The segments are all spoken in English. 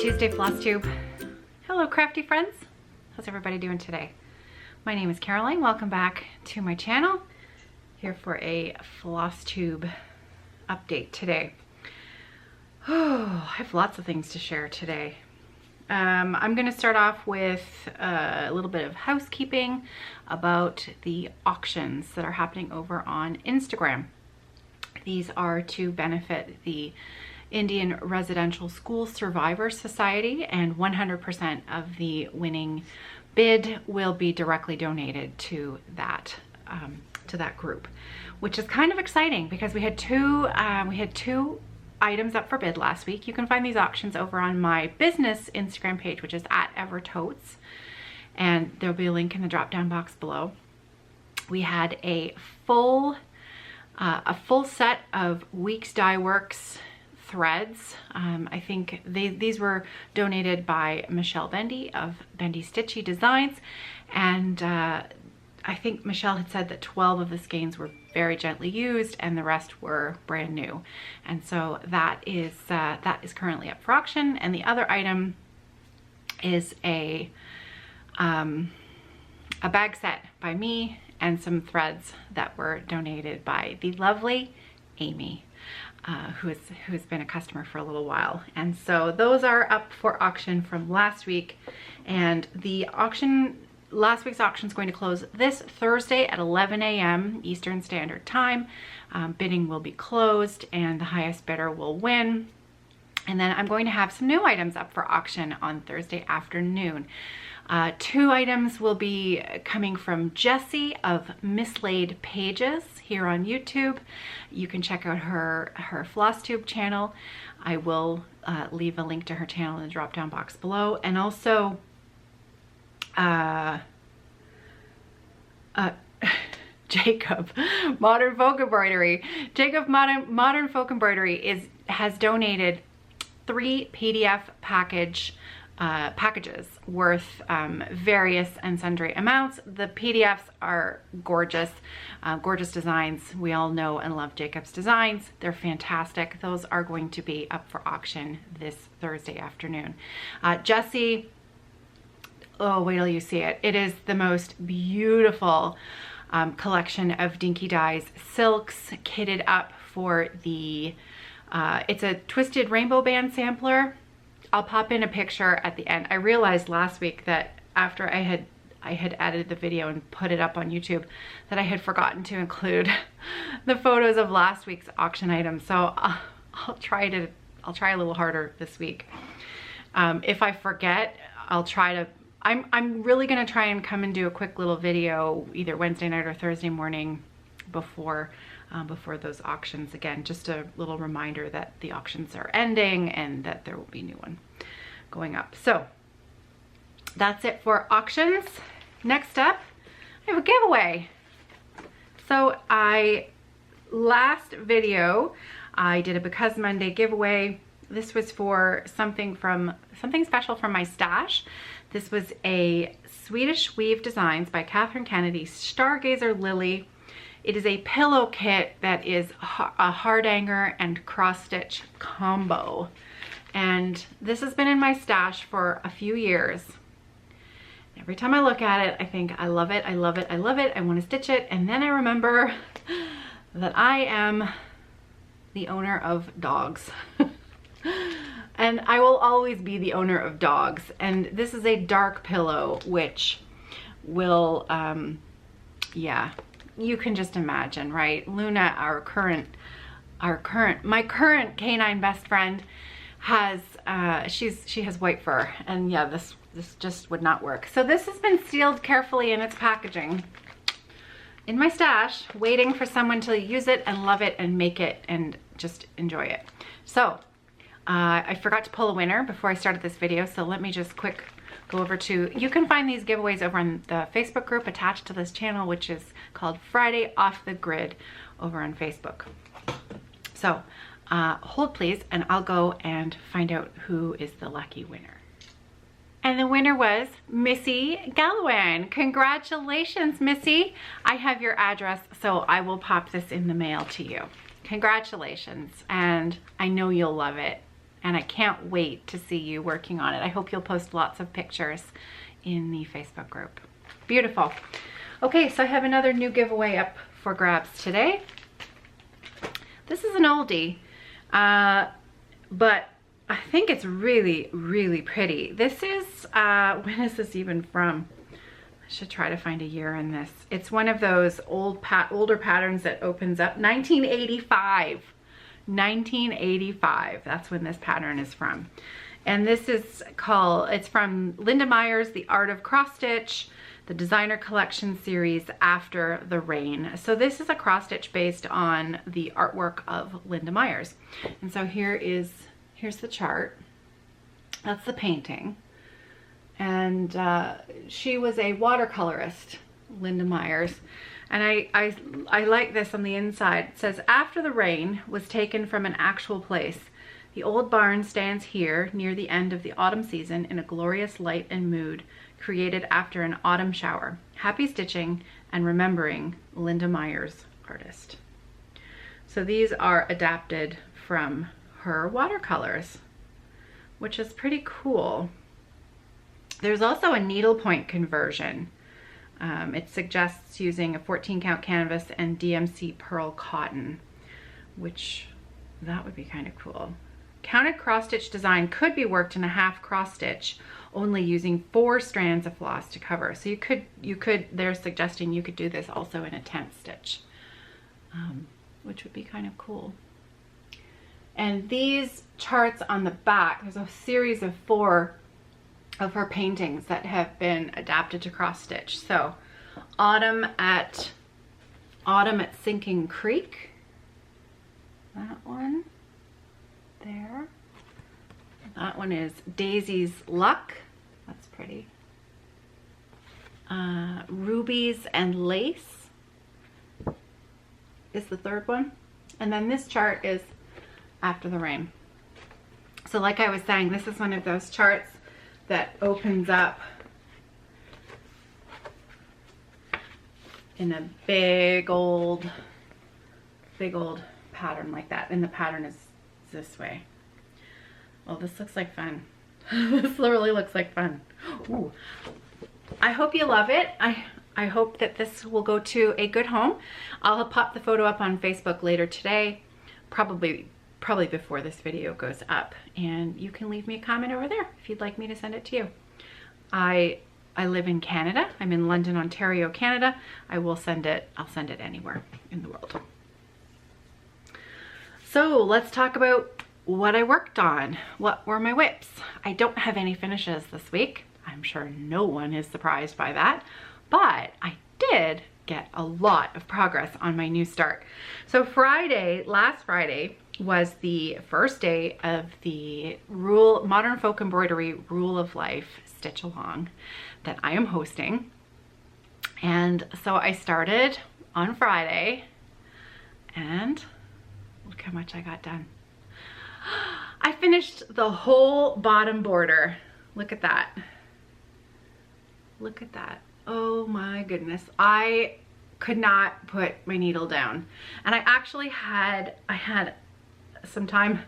Tuesday, FLOSSTUBE. Hello, crafty friends. How's everybody doing today? My name is Caroline. Welcome back to my channel. Here for a FLOSSTUBE update today. Oh, I have lots of things to share today. I'm going to start off with a little bit of housekeeping about the auctions that are happening over on Instagram. These are to benefit the Indian Residential School Survivor Society, and 100% of the winning bid will be directly donated to that group, which is kind of exciting because we had two items up for bid last week. You can find these auctions over on my business Instagram page, which is at Evertotes, and there'll be a link in the drop down box below. We had a full set of Weeks Dye Works threads. I think these were donated by Michelle Bendy of Bendy Stitchy Designs, and I think Michelle had said that 12 of the skeins were very gently used and the rest were brand new, and so that is currently up for auction. And the other item is a bag set by me and some threads that were donated by the lovely Amy, who's been a customer for a little while. And so those are up for auction from last week, and last week's auction is going to close this Thursday at 11 a.m. Eastern Standard Time. Bidding will be closed and the highest bidder will win. And then I'm going to have some new items up for auction on Thursday afternoon. Two items will be coming from Jessi of Mislaid Pages here on YouTube. You can check out her FLOSSTUBE channel. I will leave a link to her channel in the drop down box below. And also Jacob, Modern Folk Embroidery. Jacob Modern Folk Embroidery has donated 3 PDF packages worth various and sundry amounts. The PDFs are gorgeous, gorgeous designs. We all know and love Jacob's designs. They're fantastic. Those are going to be up for auction this Thursday afternoon. Jessi, oh, wait till you see it. It is the most beautiful collection of dinky dyes, silks, kitted up for the, it's a twisted rainbow band sampler. I'll pop in a picture at the end. I realized last week that after I had edited the video and put it up on YouTube that I had forgotten to include the photos of last week's auction items. So I'll try a little harder this week. If I forget, I'll try to. I'm really gonna try and come and do a quick little video either Wednesday night or Thursday morning before those auctions. Again, just a little reminder that the auctions are ending and that there will be a new one going up. So that's it for auctions. Next up, I have a giveaway. So last video I did a Because Monday giveaway. This was for something special from my stash. This was a Swedish Weave Designs by Catherine Kennedy Stargazer Lily. It is a pillow kit that is a hardanger and cross stitch combo. And this has been in my stash for a few years. Every time I look at it, I think, I love it, I love it, I love it, I want to stitch it. And then I remember that I am the owner of dogs. And I will always be the owner of dogs. And this is a dark pillow, which will, yeah, you can just imagine, right? Luna, my current canine best friend, has, she has white fur, and yeah, this just would not work. So this has been sealed carefully in its packaging in my stash, waiting for someone to use it and love it and make it and just enjoy it. So I forgot to pull a winner before I started this video, so let me just quick go over to, you can find these giveaways over on the Facebook group attached to this channel, which is called Friday Off the Grid over on Facebook. So hold please, and I'll go and find out who is the lucky winner. And the winner was Missy Gallowan. Congratulations, Missy. I have your address, so I will pop this in the mail to you. Congratulations, and I know you'll love it. and I can't wait to see you working on it. I hope you'll post lots of pictures in the Facebook group. Beautiful. Okay, so I have another new giveaway up for grabs today. This is an oldie, but I think it's really, really pretty. This is, when is this even from? I should try to find a year in this. It's one of those older patterns that opens up. 1985. 1985. That's when this pattern is from. And this is called, it's from Linda Meyer's The Art of Cross Stitch, the designer collection series After the Rain. So this is a cross stitch based on the artwork of Linda Meyer's. And so here's the chart. That's the painting. And she was a watercolorist, Linda Meyer's. And I like this on the inside. It says, after the rain was taken from an actual place, the old barn stands here near the end of the autumn season in a glorious light and mood created after an autumn shower. Happy stitching and remembering Linda Meyer's, artist. So these are adapted from her watercolors, which is pretty cool. There's also a needlepoint conversion. It suggests using a 14 count canvas and DMC pearl cotton, which that would be kind of cool. Counted cross stitch design could be worked in a half cross stitch, only using 4 strands of floss to cover. So you could, they're suggesting you could do this also in a 10th stitch, which would be kind of cool. And these charts on the back, there's a series of 4 of her paintings that have been adapted to cross stitch. So Autumn at Sinking Creek, that one there. That one is Daisy's Luck, that's pretty. Rubies and Lace is the 3rd one. And then this chart is After the Rain. So like I was saying, this is one of those charts that opens up in a big old pattern like that. And the pattern is this way. Well, this looks like fun. This literally looks like fun. Ooh. I hope you love it. I hope that this will go to a good home. I'll pop the photo up on Facebook later today, probably before this video goes up, and you can leave me a comment over there if you'd like me to send it to you. I live in Canada. I'm in London, Ontario, Canada. I'll send it anywhere in the world. So let's talk about what I worked on. What were my whips? I don't have any finishes this week. I'm sure no one is surprised by that, but I did get a lot of progress on my new start. So last Friday was the first day of the Modern Folk Embroidery Rule of Life Stitch Along that I am hosting. And so I started on Friday, and look how much I got done. I finished the whole bottom border. Look at that. Look at that. Oh my goodness. I could not put my needle down. And I actually had some time.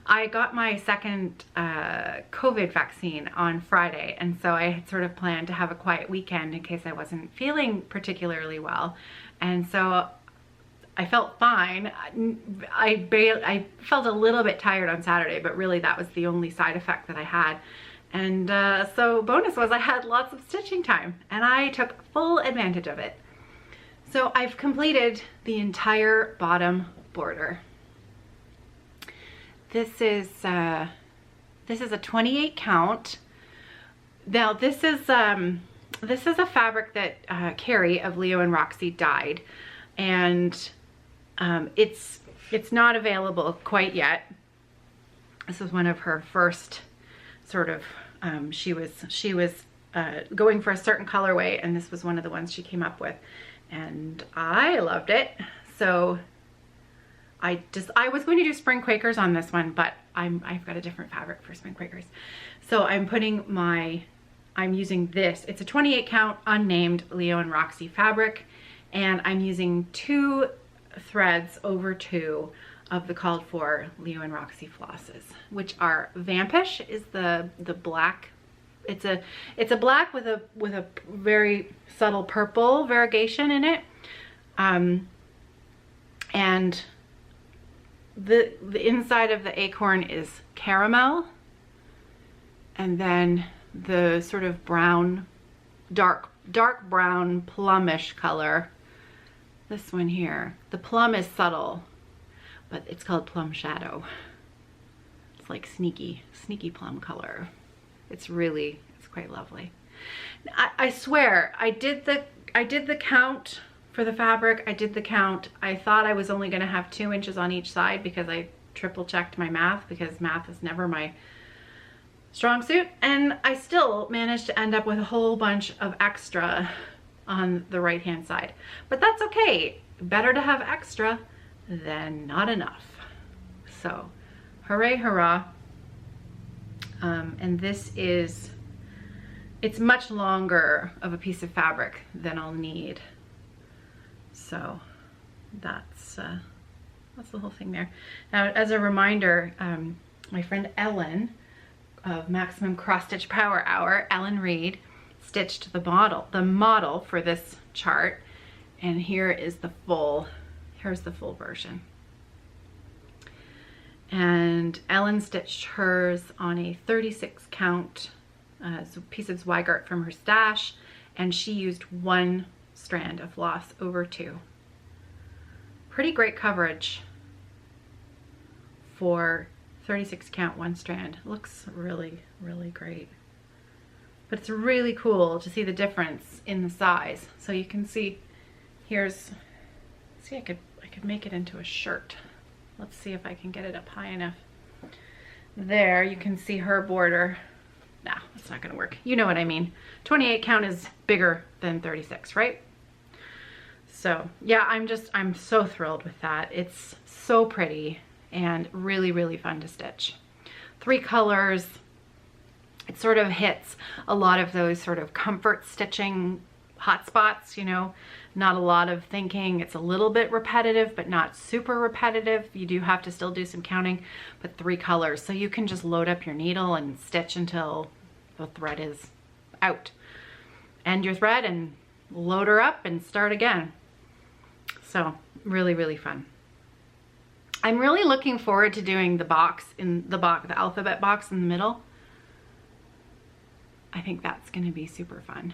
I got my second COVID vaccine on Friday, and so I had sort of planned to have a quiet weekend in case I wasn't feeling particularly well. And so I felt fine. I felt a little bit tired on Saturday, but really that was the only side effect that I had. And so bonus was I had lots of stitching time, and I took full advantage of it. So I've completed the entire bottom border. This is a 28 count. Now this is a fabric that Carrie of Leo&Roxy dyed, and it's not available quite yet. This is one of her first sort of, she was going for a certain colorway, and this was one of the ones she came up with, and I loved it. So I was going to do spring Quakers on this one, but I've got a different fabric for spring Quakers. So I'm using this. It's a 28 count unnamed Leo&Roxy fabric, and I'm using 2 threads over 2 of the called for Leo&Roxy flosses, which are Vampish is the black. It's a black with a very subtle purple variegation in it. And the inside of the acorn is caramel, and then the sort of brown, dark brown plumish color. This one here, the plum is subtle, but it's called plum shadow. It's like sneaky plum color. It's quite lovely. I swear, I did the count for the fabric. I did the count. I thought I was only gonna have 2 inches on each side because I triple checked my math, because math is never my strong suit. And I still managed to end up with a whole bunch of extra on the right hand side. But that's okay. Better to have extra than not enough. So hooray, hurrah. And this is, it's much longer of a piece of fabric than I'll need. So that's the whole thing there. Now, as a reminder, my friend Ellen of Maximum Cross Stitch Power Hour, Ellen Reed, stitched the model for this chart, and here's the full version. And Ellen stitched hers on a 36 count piece of Zweigart from her stash, and she used 1 strand of floss over 2. Pretty great coverage for 36 count 1 strand. Looks really, really great. But it's really cool to see the difference in the size. So you can see, I could make it into a shirt. Let's see if I can get it up high enough. There, you can see her border. No, that's not gonna work. You know what I mean. 28 count is bigger than 36, right? So yeah, I'm so thrilled with that. It's so pretty and really, really fun to stitch. 3 colors. It sort of hits a lot of those sort of comfort stitching hot spots, you know, not a lot of thinking. It's a little bit repetitive, but not super repetitive. You do have to still do some counting, but 3 colors. So you can just load up your needle and stitch until the thread is out. End your thread and load her up and start again. So really, really fun. I'm really looking forward to doing the alphabet box in the middle. I think that's going to be super fun.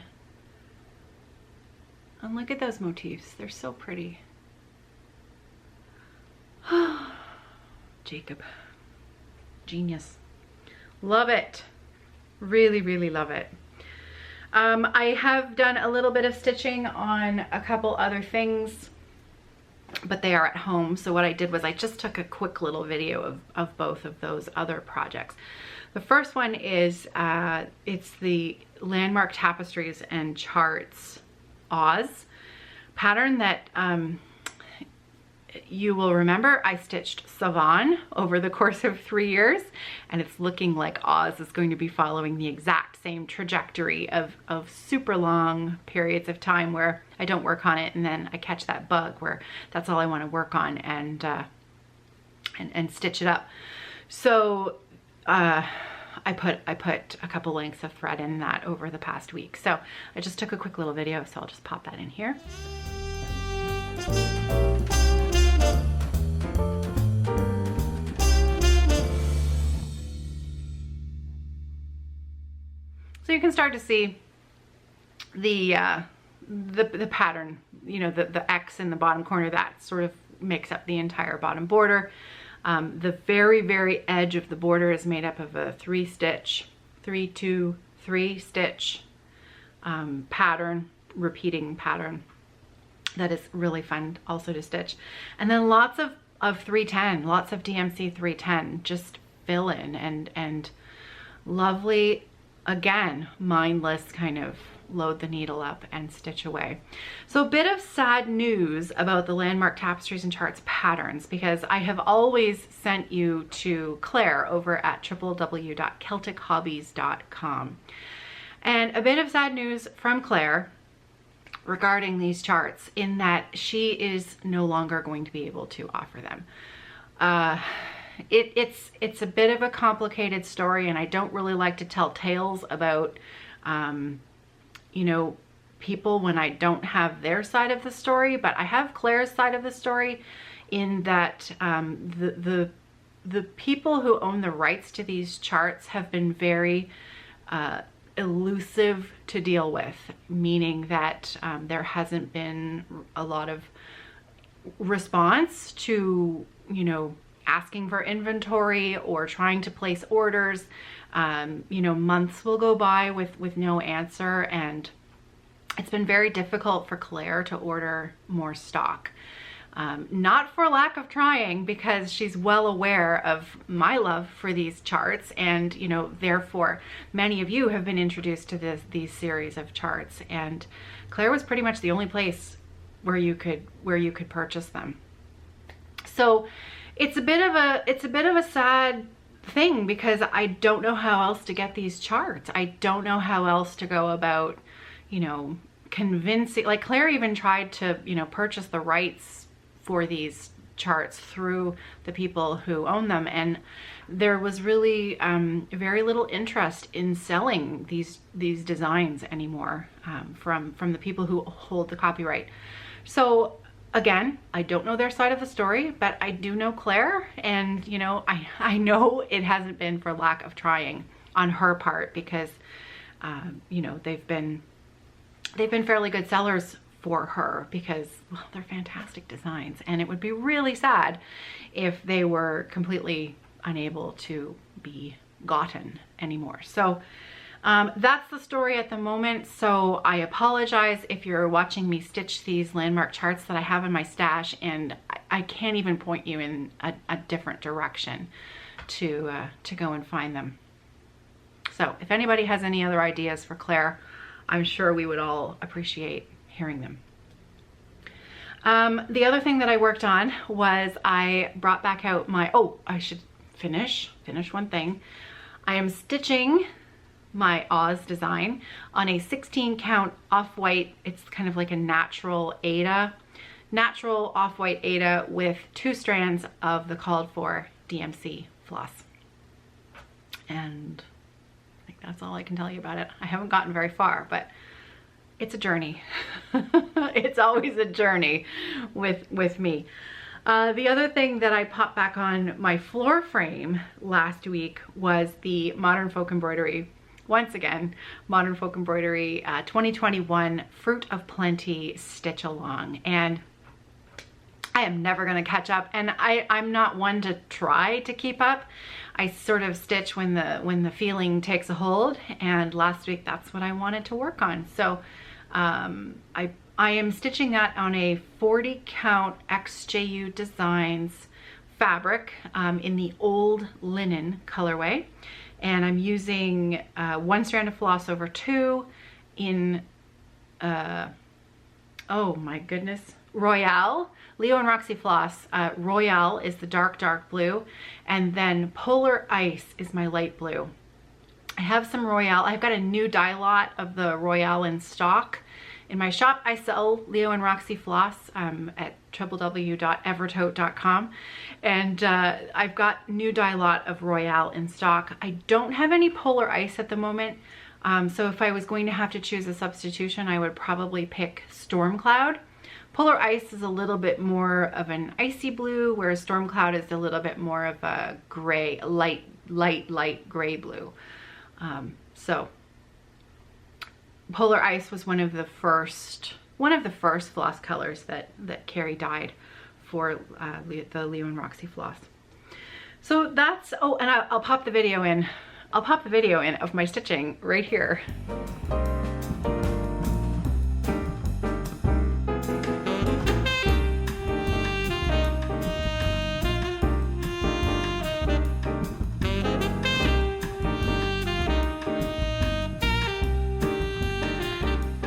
And look at those motifs. They're so pretty. Jacob. Genius. Love it. Really, really love it. I have done a little bit of stitching on a couple other things, but they are at home. So what I did was I just took a quick little video of both of those other projects. The first one is, it's the Landmark Tapestries and Charts Oz pattern that you will remember I stitched Savan over the course of 3 years, and it's looking like Oz is going to be following the exact same trajectory of super long periods of time where I don't work on it and then I catch that bug where that's all I want to work on and stitch it up. So I put a couple lengths of thread in that over the past week. So I just took a quick little video, so I'll just pop that in here. So you can start to see the pattern, you know, the X in the bottom corner that sort of makes up the entire bottom border. The very, very edge of the border is made up of a 3-2-3 stitch pattern, repeating pattern that is really fun also to stitch. And then lots of 310, lots of DMC 310, just fill in and lovely, again, mindless kind of load the needle up and stitch away. So a bit of sad news about the Landmark Tapestries and Charts patterns, because I have always sent you to Claire over at www.celtichobbies.com. And a bit of sad news from Claire regarding these charts in that she is no longer going to be able to offer them. It's a bit of a complicated story, and I don't really like to tell tales about, you know, people when I don't have their side of the story, but I have Claire's side of the story in that the people who own the rights to these charts have been very elusive to deal with, meaning that there hasn't been a lot of response to, you know, asking for inventory or trying to place orders. You know, months will go by with no answer, and it's been very difficult for Claire to order more stock. Not for lack of trying, because she's well aware of my love for these charts, and, you know, therefore many of you have been introduced to these series of charts, and Claire was pretty much the only place where you could purchase them. So it's a bit of a sad thing, because I don't know how else to get these charts. I don't know how else to go about, you know, convincing, like Claire even tried to, you know, purchase the rights for these charts through the people who own them, and there was really very little interest in selling these designs anymore from the people who hold the copyright. So again, I don't know their side of the story, but I do know Claire, and, you know, I know it hasn't been for lack of trying on her part, because you know, they've been fairly good sellers for her, because, well, they're fantastic designs, and it would be really sad if they were completely unable to be gotten anymore. So that's the story at the moment. So I apologize if you're watching me stitch these Landmark charts that I have in my stash, and I can't even point you in a different direction to go and find them. So if anybody has any other ideas for Claire, I'm sure we would all appreciate hearing them. The other thing that I worked on was I brought back out my, I should finish one thing. I am stitching my Oz design on a 16 count off-white. It's kind of like a natural off-white Aida with 2 strands of the called for DMC floss. And I think that's all I can tell you about it. I haven't gotten very far, but it's a journey. It's always a journey with me. The other thing that I popped back on my floor frame last week was the Modern Folk Embroidery, once again, Modern Folk Embroidery 2021 Fruit of Plenty Stitch Along. And I am never gonna catch up, and I'm not one to try to keep up. I sort of stitch when the feeling takes a hold, and last week that's what I wanted to work on. So I am stitching that on a 40 count XjuDesigns fabric in the old linen colorway, and I'm using 1 strand of floss over 2 in oh my goodness, Royale, Leo&Roxy floss. Royale is the dark blue, and then Polar Ice is my light blue. I have some Royale. I've got a new dye lot of the Royale in stock. In my shop, I sell Leo&Roxy floss at www.evertote.com, and I've got new dye lot of Royale in stock. I don't have any Polar Ice at the moment, so if I was going to have to choose a substitution, I would probably pick Storm Cloud. Polar Ice is a little bit more of an icy blue, whereas Storm Cloud is a little bit more of a gray, light gray blue. So Polar Ice was one of the first floss colors that Carrie dyed for the Leo&Roxy floss. So that's, oh, and I'll pop the video in. I'll pop the video in of my stitching right here.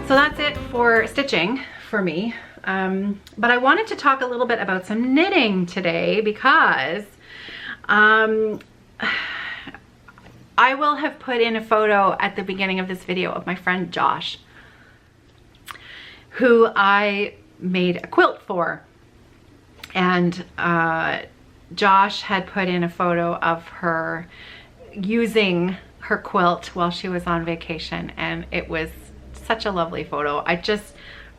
So that's it for stitching for me. But I wanted to talk a little bit about some knitting today, because I will have put in a photo at the beginning of this video of my friend Josh, who I made a quilt for. And Josh had put in a photo of her using her quilt while she was on vacation, and it was such a lovely photo.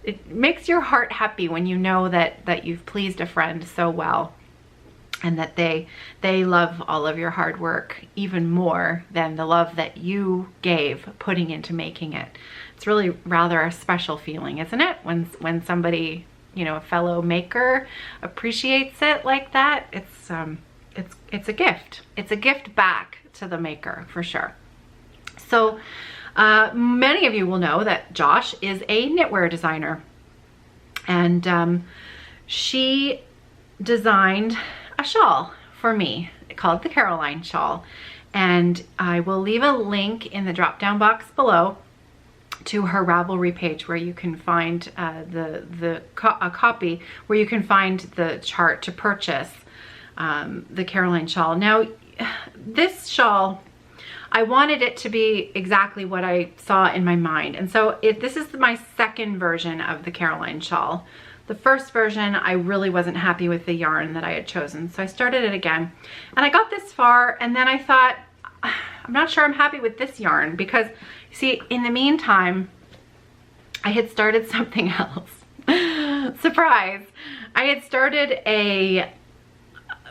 It makes your heart happy when you know that you've pleased a friend so well, and that they love all of your hard work even more than the love that you gave putting into making it. It's really rather a special feeling, isn't it? When somebody, you know, a fellow maker appreciates it like that. It's a gift. It's a gift back to the maker for sure. So many of you will know that Josh is a knitwear designer, and she designed a shawl for me called the Caroline shawl, and I will leave a link in the drop down box below to her Ravelry page where you can find a copy where you can find the chart to purchase the Caroline shawl. Now this shawl, I wanted it to be exactly what I saw in my mind, and so this is my second version of the Caroline shawl. The first version, I really wasn't happy with the yarn that I had chosen, so I started it again, and I got this far, and then I thought, I'm not sure I'm happy with this yarn, because see, in the meantime, I had started something else. Surprise! I had started a,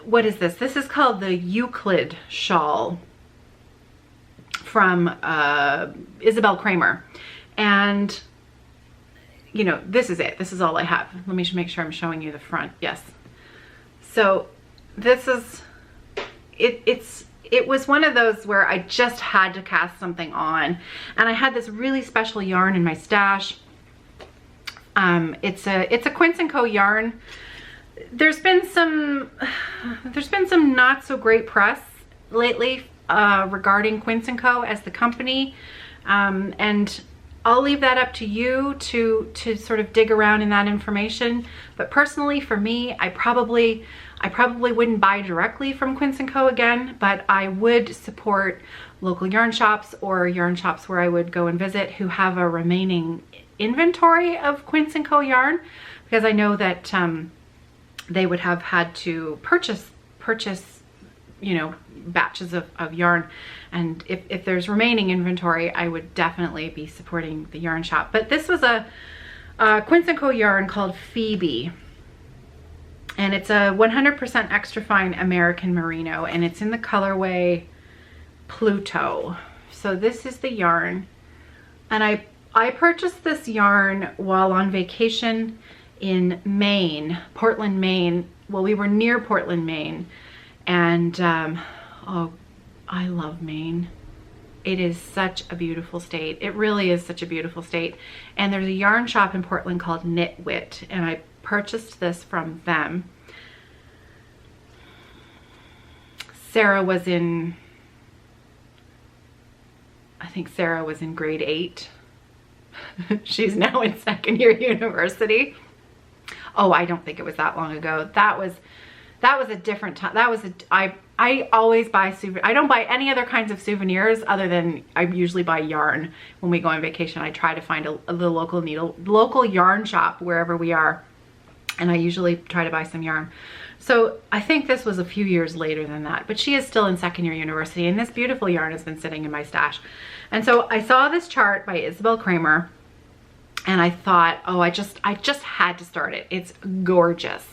what is this? This is called the Euclid shawl from Isabel Kraemer, and you know, this is it. This is all I have. Let me make sure I'm showing you the front. Yes. So this is, it was one of those where I just had to cast something on, and I had this really special yarn in my stash. It's a Quince & Co yarn. There's been some not so great press lately regarding Quince & Co as the company, and I'll leave that up to you to sort of dig around in that information. But personally, for me, I probably wouldn't buy directly from Quince & Co again, but I would support local yarn shops or yarn shops where I would go and visit who have a remaining inventory of Quince & Co yarn, because I know that they would have had to purchase, you know, batches of yarn, and if there's remaining inventory, I would definitely be supporting the yarn shop. But this was a Quince & Co yarn called Phoebe, and it's a 100% extra fine American merino, and it's in the colorway Pluto. So this is the yarn, and I purchased this yarn while on vacation in Maine, Portland, Maine. Well, we were near Portland, Maine, and oh, I love Maine. It is such a beautiful state. It really is such a beautiful state. And there's a yarn shop in Portland called Knitwit, and I purchased this from them. Sarah was in, I think Sarah was in grade 8. She's now in second year university. Oh, I don't think it was that long ago. That was a different time. That was I always buy I don't buy any other kinds of souvenirs other than I usually buy yarn when we go on vacation. I try to find the local yarn shop wherever we are, and I usually try to buy some yarn. So I think this was a few years later than that, but she is still in second year university, and this beautiful yarn has been sitting in my stash. And so I saw this chart by Isabel Kraemer, and I thought, oh, I just had to start it. It's gorgeous.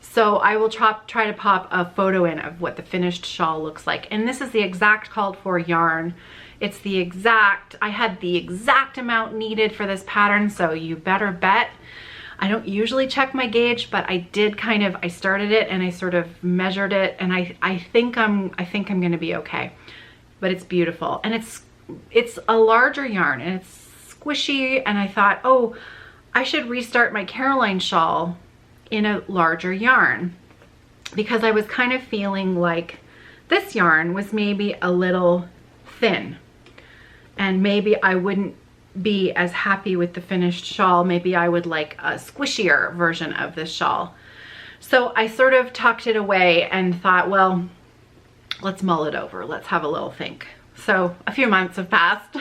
So I will try to pop a photo in of what the finished shawl looks like. And this is the exact called for yarn. It's the exact, I had the exact amount needed for this pattern, so you better bet. I don't usually check my gauge, but I did kind of, I started it and I sort of measured it, and I think I'm gonna be okay. But it's beautiful, and it's a larger yarn, and it's squishy, and I thought, oh, I should restart my Caroline shawl in a larger yarn, because I was kind of feeling like this yarn was maybe a little thin, and maybe I wouldn't be as happy with the finished shawl. Maybe I would like a squishier version of this shawl. So I sort of tucked it away and thought, well, let's mull it over. Let's have a little think. So a few months have passed.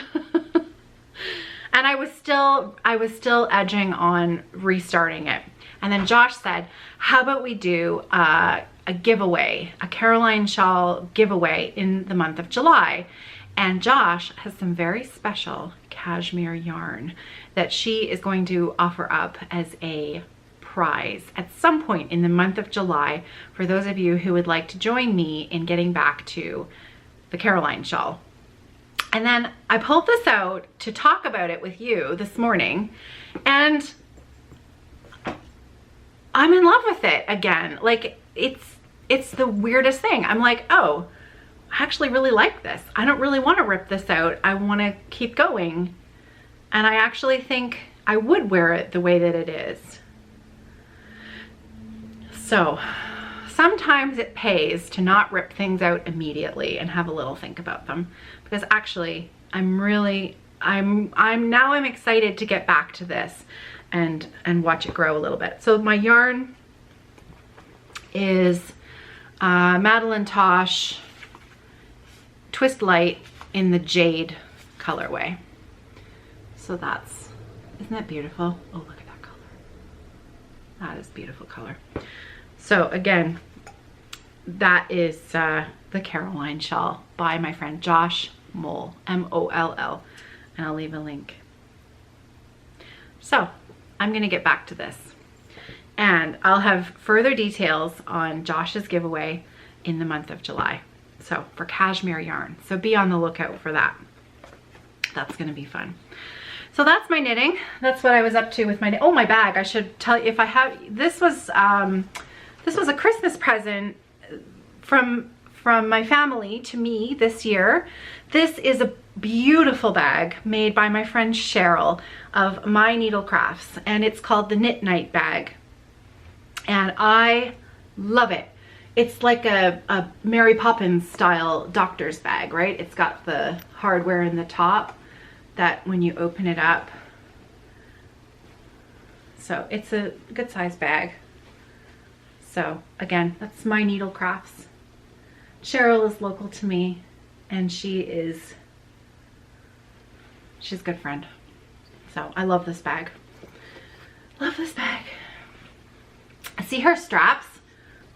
And I was still edging on restarting it. And then Josh said, how about we do a giveaway, a Caroline shawl giveaway in the month of July. And Josh has some very special cashmere yarn that she is going to offer up as a prize at some point in the month of July for those of you who would like to join me in getting back to the Caroline shawl. And then I pulled this out to talk about it with you this morning, and I'm in love with it again. Like, it's the weirdest thing. I'm like, oh, I actually really like this. I don't really want to rip this out. I want to keep going. And I actually think I would wear it the way that it is. So sometimes it pays to not rip things out immediately and have a little think about them, because actually I'm excited to get back to this and watch it grow a little bit. So my yarn is Madeline Tosh Twist Light in the Jade colorway. So isn't that beautiful? Oh, look at that color. That is beautiful color. So again, that is the Caroline shawl by my friend Josh Moll, M-O-L-L, and I'll leave a link. So I'm gonna get back to this, and I'll have further details on Josh's giveaway in the month of July. So for cashmere yarn, so be on the lookout for that. That's gonna be fun. So that's my knitting. That's what I was up to with my, oh, my bag. I should tell you, if I have, this was a Christmas present from my family to me this year. This is a beautiful bag made by my friend Cheryl of My Needle Crafts, and it's called the Knit Night bag. And I love it. It's like a Mary Poppins style doctor's bag, right? It's got the hardware in the top that when you open it up. So it's a good size bag. So again, that's My Needle Crafts. Cheryl is local to me, and she's a good friend. So I love this bag. Love this bag. See her straps?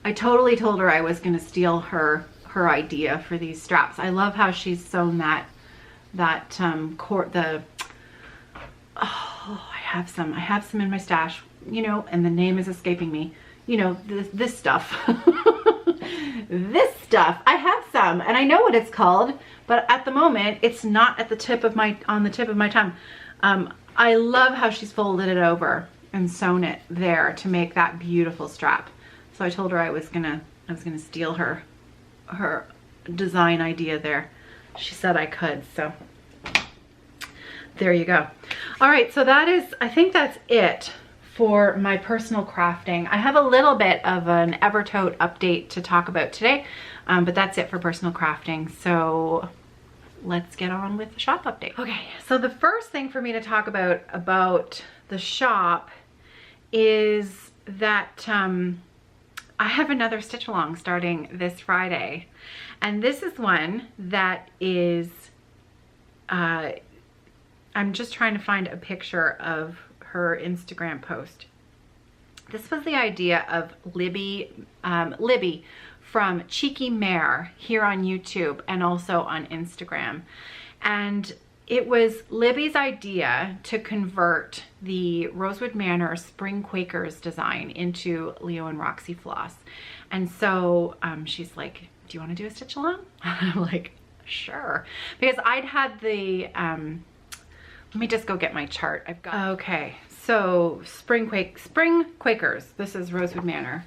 I totally told her I was gonna steal her idea for these straps. I love how she's sewn that oh, I have some in my stash, you know, and the name is escaping me. You know, this stuff. This stuff. I have some, and I know what it's called, but at the moment it's not at the tip of my tongue. I love how she's folded it over and sewn it there to make that beautiful strap. So I told her I was gonna steal her design idea there. She said I could, so there you go. All right, so I think that's it for my personal crafting. I have a little bit of an Evertote update to talk about today, but that's it for personal crafting. So let's get on with the shop update. Okay, so the first thing for me to talk about the shop is that I have another stitch along starting this Friday, and this is one that is I'm just trying to find a picture of her Instagram post. This was the idea of Libby from CheekyMare here on YouTube and also on Instagram. And it was Libby's idea to convert the Rosewood Manor Spring Quakers design into Leo&Roxy floss. And so she's like, do you want to do a stitch along? I'm like, sure. Because I'd had the, let me just go get my chart. I've got, okay, so Spring Quakers. This is Rosewood Manor.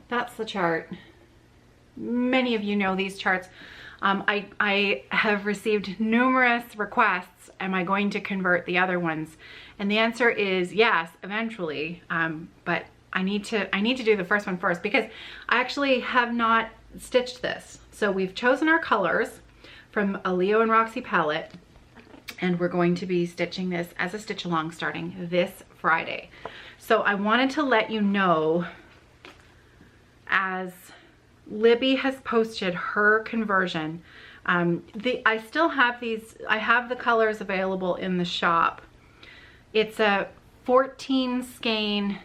That's the chart. Many of you know these charts. I have received numerous requests. Am I going to convert the other ones? And the answer is yes, eventually. But I need to do the first one first, because I actually have not stitched this. So we've chosen our colors from a Leo&Roxy palette, and we're going to be stitching this as a stitch along starting this Friday. So I wanted to let you know, as Libby has posted her conversion, I still have these, I have the colors available in the shop, It's a 14 skein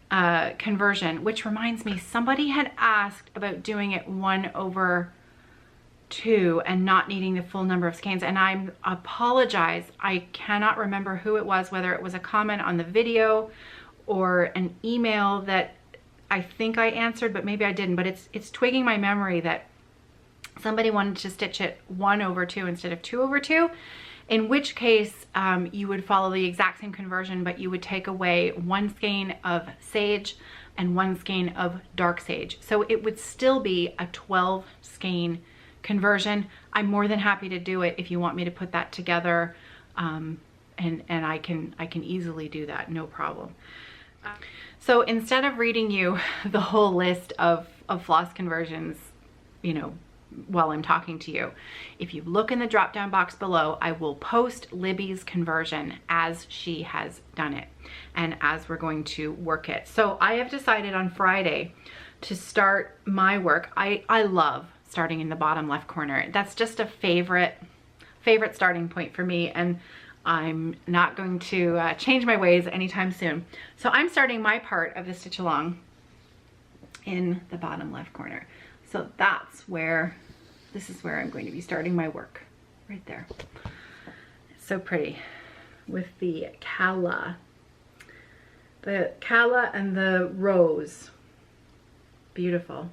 conversion, which reminds me, somebody had asked about doing it 1/2 and not needing the full number of skeins, and I apologize. I cannot remember who it was, whether it was a comment on the video or an email that I think I answered, but maybe I didn't. But it's twigging my memory that somebody wanted to stitch it 1/2 instead of 2/2, in which case you would follow the exact same conversion, but you would take away 1 skein of sage and 1 skein of dark sage. So it would still be a 12 skein conversion. I'm more than happy to do it if you want me to put that together, and I can easily do that, no problem. So instead of reading you the whole list of floss conversions, you know, while I'm talking to you, if you look in the drop down box below, I will post Libby's conversion as she has done it and as we're going to work it. So I have decided on Friday to start my work. I love starting in the bottom left corner. That's just a favorite starting point for me, and I'm not going to change my ways anytime soon. So I'm starting my part of the stitch along in the bottom left corner. So this is where I'm going to be starting my work, right there. It's so pretty with the calla and the rose. Beautiful.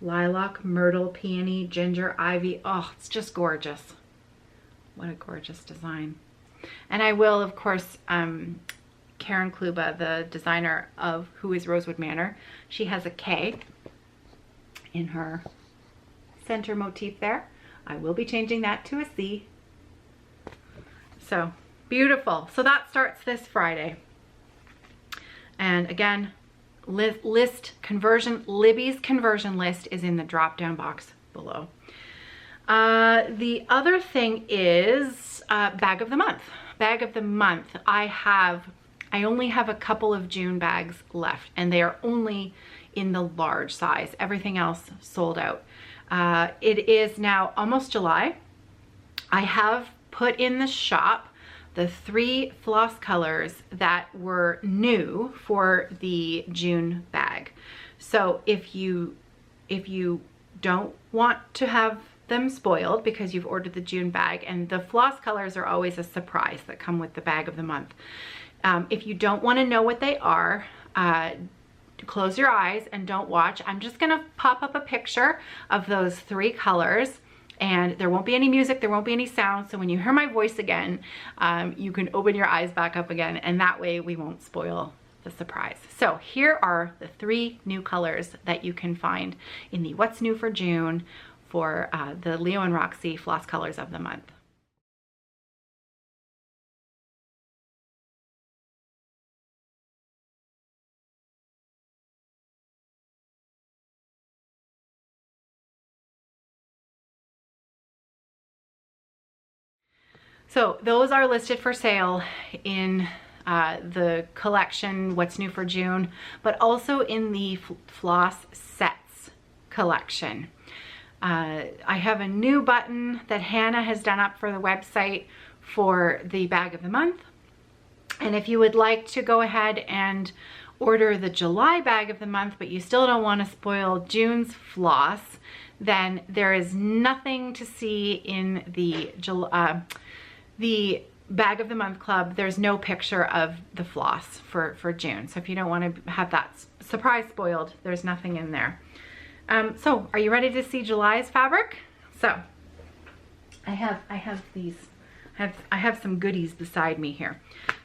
Lilac, myrtle, peony, ginger, ivy. Oh, it's just gorgeous. What a gorgeous design. And I will, of course, Karen Kluba, the designer of Who is Rosewood Manor, she has a K in her center motif there. I will be changing that to a C. So beautiful. So that starts this Friday. And again, list conversion, Libby's conversion list is in the drop down box below. The other thing is bag of the month. Bag of the month. I only have a couple of June bags left, and they are only in the large size. Everything else sold out. It is now almost July. I have put in the shop the 3 floss colors that were new for the June bag. So if you don't want to have them spoiled because you've ordered the June bag, and the floss colors are always a surprise that come with the bag of the month. If you don't want to know what they are, close your eyes and don't watch. I'm just gonna pop up a picture of those 3 colors, and there won't be any music, there won't be any sound, so when you hear my voice again, you can open your eyes back up again, and that way we won't spoil the surprise. So here are the 3 new colors that you can find in the What's New for June for the Leo&Roxy floss colors of the month. So those are listed for sale in the collection What's New for June, but also in the floss sets collection. I have a new button that Hannah has done up for the website for the bag of the month. And if you would like to go ahead and order the July bag of the month, but you still don't want to spoil June's floss, then there is nothing to see in the bag of the month club. There's no picture of the floss for June. So if you don't want to have that surprise spoiled, there's nothing in there. So are you ready to see July's fabric? So I have some goodies beside me here.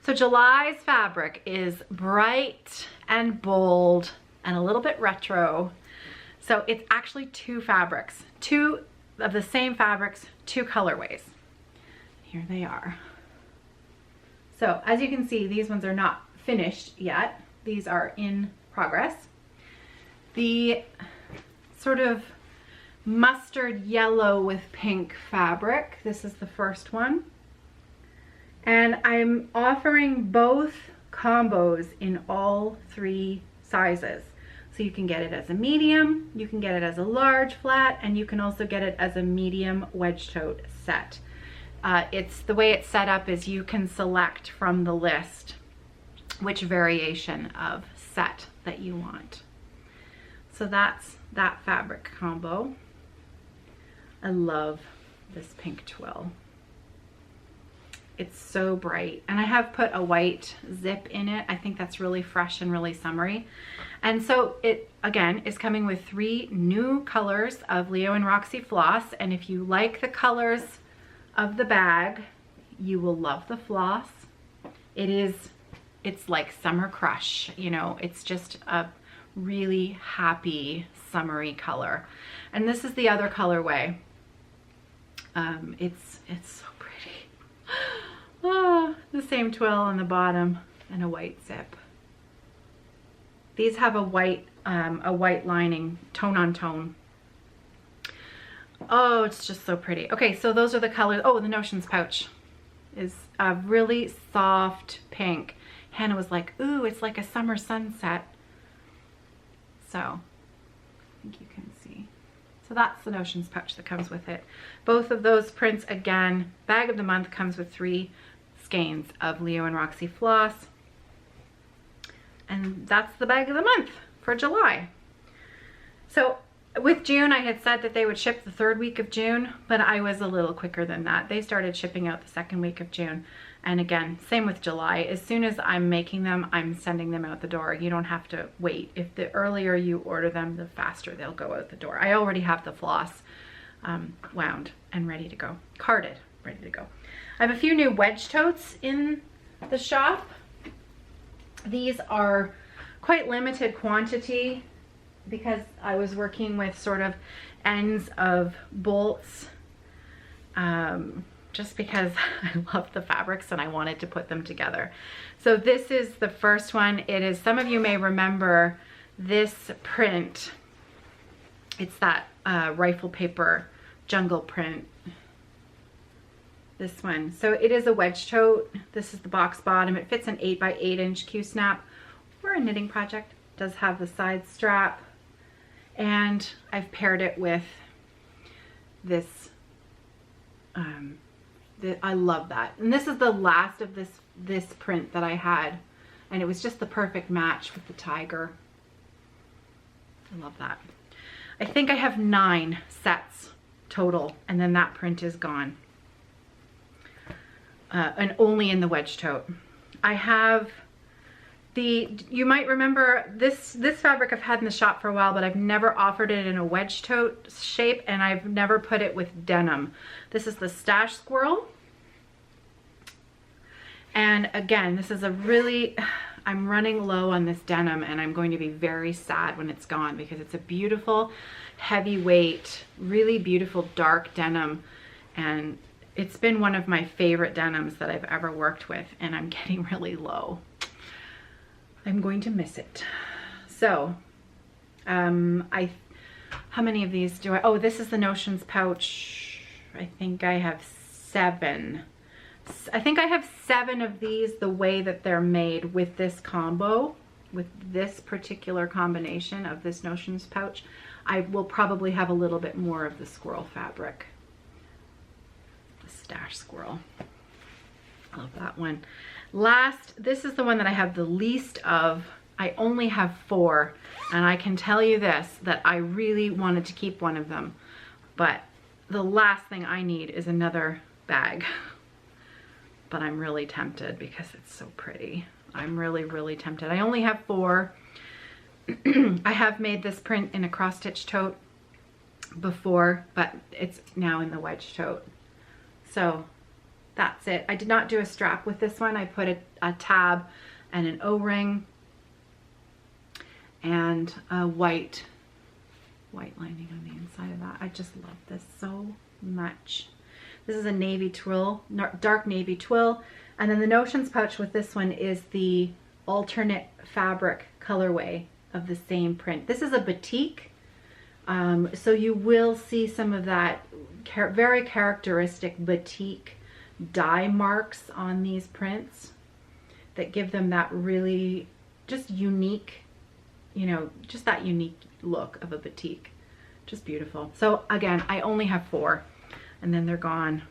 So July's fabric is bright and bold and a little bit retro. So it's actually 2 fabrics, 2 of the same fabrics, 2 colorways. Here they are. So as you can see, these ones are not finished yet. These are in progress. The sort of mustard yellow with pink fabric, this is the first one. And I'm offering both combos in all 3 sizes. So you can get it as a medium, you can get it as a large flat, and you can also get it as a medium wedge tote set. It's the way it's set up is you can select from the list which variation of set that you want. So that's that fabric combo. I love this pink twill. It's so bright, and I have put a white zip in it. I think that's really fresh and really summery. And so it again is coming with 3 new colors of Leo&Roxy floss, and if you like the colors of the bag, you will love the floss. It's like summer crush, you know, it's just a really happy summery color. And this is the other colorway. It's so pretty. Oh, the same twill on the bottom and a white zip. These have a white lining, tone on tone. Oh, it's just so pretty. Okay, so those are the colors. Oh, the Notions pouch is a really soft pink. Hannah was like, ooh, it's like a summer sunset. So, I think you can see. So that's the Notions pouch that comes with it. Both of those prints, again, bag of the month comes with 3 skeins of Leo&Roxy floss. And that's the bag of the month for July. So with June, I had said that they would ship the 3rd week of June, but I was a little quicker than that. They started shipping out the 2nd week of June. And again, same with July. As soon as I'm making them, I'm sending them out the door. You don't have to wait. If the earlier you order them, the faster they'll go out the door. I already have the floss wound and ready to go. Carded, ready to go. I have a few new wedge totes in the shop. These are quite limited quantity because I was working with sort of ends of bolts just because I love the fabrics and I wanted to put them together. So this is the first one. It is, some of you may remember this print. It's that rifle paper jungle print. This one. So it is a wedge tote. This is the box bottom. It fits an 8 by 8 inch Q-snap for a knitting project. It does have the side strap. And I've paired it with this. I love that. And this is the last of this print that I had. And it was just the perfect match with the tiger. I love that. I think I have 9 sets total. And then that print is gone. And only in the wedge tote. I have you might remember this fabric I've had in the shop for a while, but I've never offered it in a wedge tote shape, and I've never put it with denim. This is the Stash Squirrel. And again, this is a really, I'm running low on this denim, and I'm going to be very sad when it's gone because it's a beautiful, heavyweight, really beautiful dark denim, and it's been one of my favorite denims that I've ever worked with, and I'm getting really low. I'm going to miss it. So, how many of these do I, oh, this is the Notions pouch. I think I have 7. I think I have 7 of these the way that they're made with this combo, with this particular combination of this Notions pouch. I will probably have a little bit more of the squirrel fabric. The Stash Squirrel. I love that one. Last, this is the one that I have the least of. I only have 4, and I can tell you this, that I really wanted to keep one of them, but the last thing I need is another bag. But I'm really tempted because it's so pretty. I'm really, really tempted. I only have 4. I have made this print in a cross-stitch tote before, but it's now in the wedge tote. So that's it. I did not do a strap with this one. I put a tab and an O-ring and a white lining on the inside of that. I just love this so much. This is a navy twill, dark navy twill. And then the Notions pouch with this one is the alternate fabric colorway of the same print. This is a batik. So you will see some of that very characteristic batik dye marks on these prints that give them that really just unique, you know, just that unique look of a batik. Just beautiful. So again, I only have 4 and then they're gone.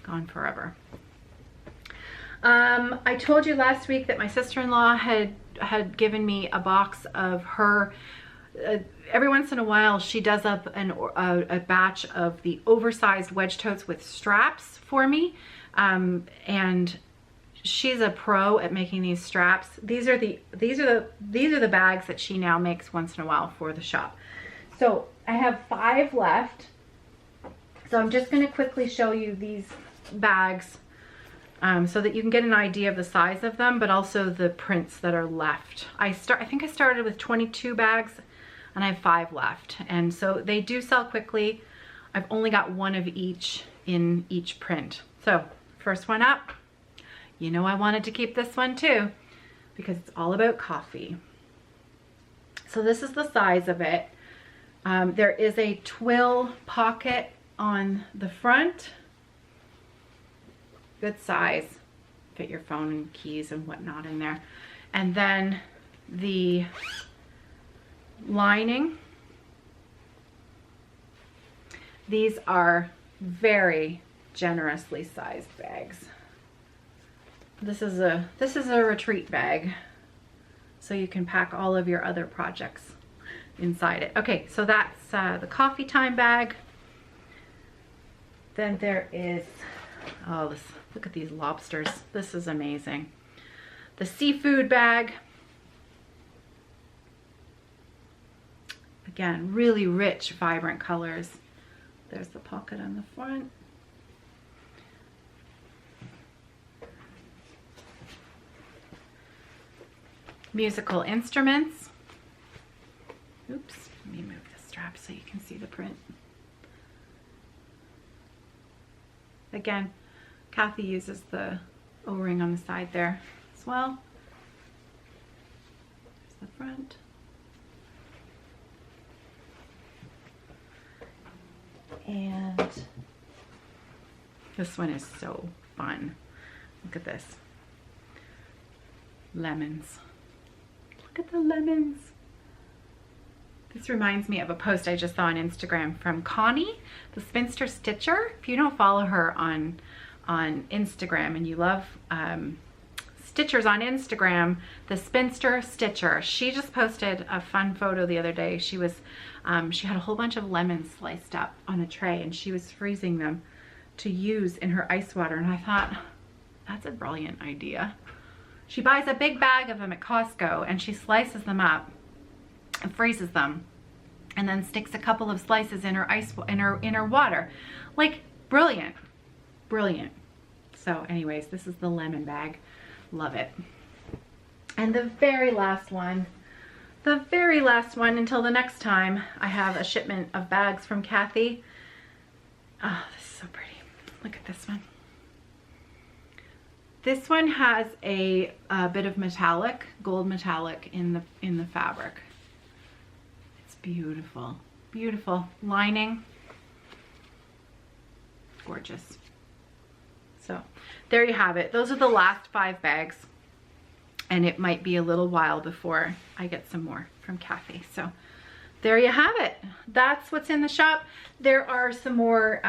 gone forever. I told you last week that my sister-in-law had given me a box of her, every once in a while she does up a batch of the oversized wedge totes with straps for me, and she's a pro at making these straps. These are the bags that she now makes once in a while for the shop. So I have 5 left. So I'm just going to quickly show you these bags so that you can get an idea of the size of them, but also the prints that are left. I think I started with 22 bags and I have 5 left. And so they do sell quickly. I've only got 1 of each in each print. So first one up. You know I wanted to keep this one too because it's all about coffee. So this is the size of it. There is a twill pocket on the front. Good size. Fit your phone and keys and whatnot in there. And then the lining. These are very generously sized bags. This is a retreat bag, so you can pack all of your other projects inside it. Okay, so that's the coffee time bag. Then there is, oh, look at these lobsters. This is amazing. The seafood bag. Again, really rich, vibrant colors. There's the pocket on the front. Musical instruments. Oops, let me move the strap so you can see the print. Again, Kathy uses the O-ring on the side there as well. There's the front. And this one is so fun. Look at this. Lemons. Look at the lemons. This reminds me of a post I just saw on Instagram from Connie, the Spinster Stitcher. If you don't follow her on Instagram and you love stitchers on Instagram, the Spinster Stitcher, she just posted a fun photo the other day. She was she had a whole bunch of lemons sliced up on a tray and she was freezing them to use in her ice water, and I thought, that's a brilliant idea. She buys a big bag of them at Costco and she slices them up and freezes them and then sticks a couple of slices in her in her water. Like, brilliant, brilliant. So anyways, this is the lemon bag. Love it. And the very last one until the next time I have a shipment of bags from Kathy. Oh, this is so pretty. Look at this one. This one has a bit of metallic, gold metallic in the fabric. It's beautiful, beautiful lining, gorgeous. So there you have it. Those are the last 5 bags, and it might be a little while before I get some more from Kathy. So there you have it. That's what's in the shop. There are some more,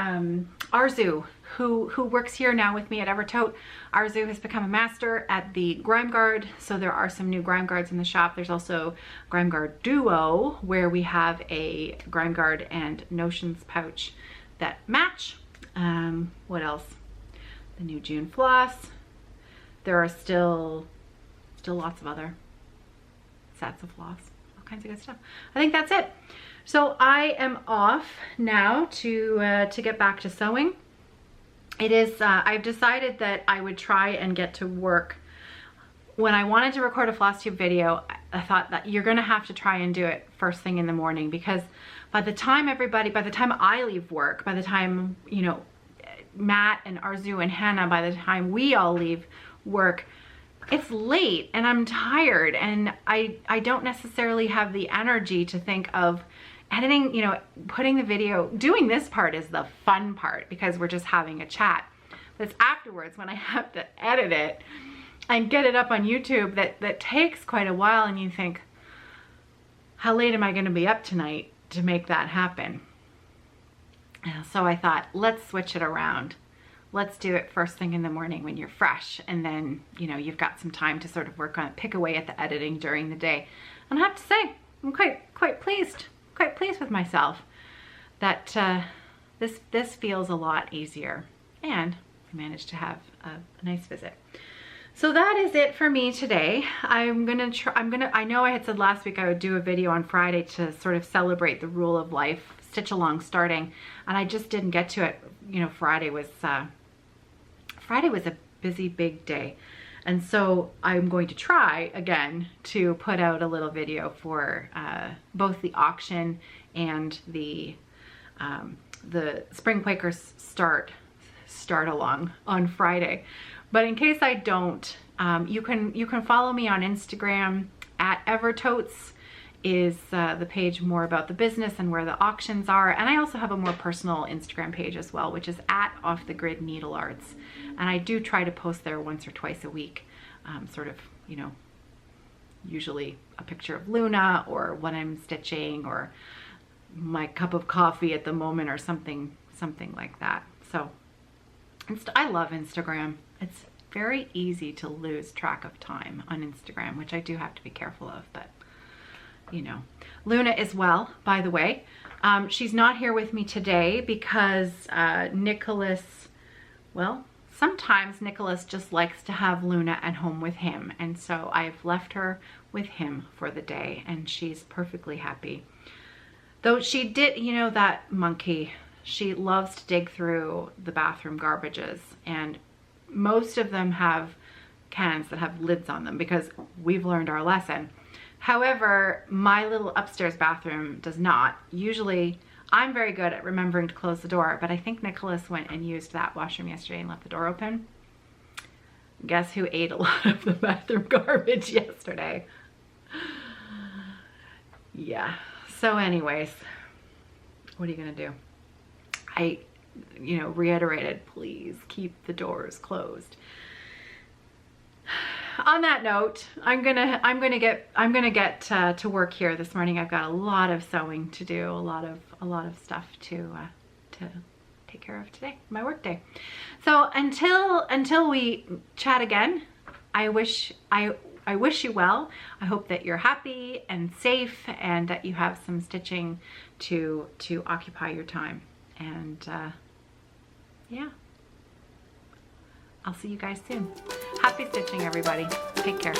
Arzu, who works here now with me at Evertote. Arzu has become a master at the grime guard, so there are some new grime guards in the shop. There's also grime guard duo, where we have a grime guard and notions pouch that match. What else? The new June floss. There are still lots of other sets of floss, all kinds of good stuff. I think that's it. So I am off now to get back to sewing. It is, I've decided that I would try and get to work. When I wanted to record a FLOSSTUBE video, I thought that you're gonna have to try and do it first thing in the morning, because by the time I leave work, by the time, you know, Matt and Arzu and Hannah, by the time we all leave work, it's late and I'm tired, and I don't necessarily have the energy to think of editing, you know, putting the video. Doing this part is the fun part because we're just having a chat. But it's afterwards when I have to edit it and get it up on YouTube that takes quite a while, and you think, how late am I going to be up tonight to make that happen? So I thought, let's switch it around. let's do it first thing in the morning when you're fresh, and then, you know, you've got some time to sort of work on it, pick away at the editing during the day. And I have to say, I'm quite pleased with myself that this feels a lot easier, and I managed to have a nice visit. So that is it for me today. I know I had said last week I would do a video on Friday to sort of celebrate the rule of life, stitch along starting, and I just didn't get to it. You know, Friday was a busy, big day. And so I'm going to try again to put out a little video for both the auction and the Spring Quakers start along on Friday. But in case I don't, you can follow me on Instagram at Evertotes is the page more about the business and where the auctions are. And I also have a more personal Instagram page as well, which is at Off the Grid Needlearts. And I do try to post there once or twice a week, sort of, you know, usually a picture of Luna or what I'm stitching or my cup of coffee at the moment or something like that. So I love Instagram. It's very easy to lose track of time on Instagram, which I do have to be careful of, but you know. Luna is well, by the way. She's not here with me today because Nicholas, well, sometimes Nicholas just likes to have Luna at home with him, and so I've left her with him for the day, and she's perfectly happy. Though she did, you know, that monkey, she loves to dig through the bathroom garbages, and most of them have cans that have lids on them because we've learned our lesson. However, my little upstairs bathroom does not. Usually, I'm very good at remembering to close the door, but I think Nicholas went and used that washroom yesterday and left the door open. Guess who ate a lot of the bathroom garbage yesterday? Yeah. So anyways, what are you gonna do? I, you know, reiterated, please keep the doors closed. On that note, I'm gonna get to work here this morning. I've got a lot of sewing to do, a lot of stuff to take care of today, my work day. So until we chat again, I wish you well. I hope that you're happy and safe and that you have some stitching to occupy your time. And yeah, I'll see you guys soon. Happy stitching, everybody. Take care.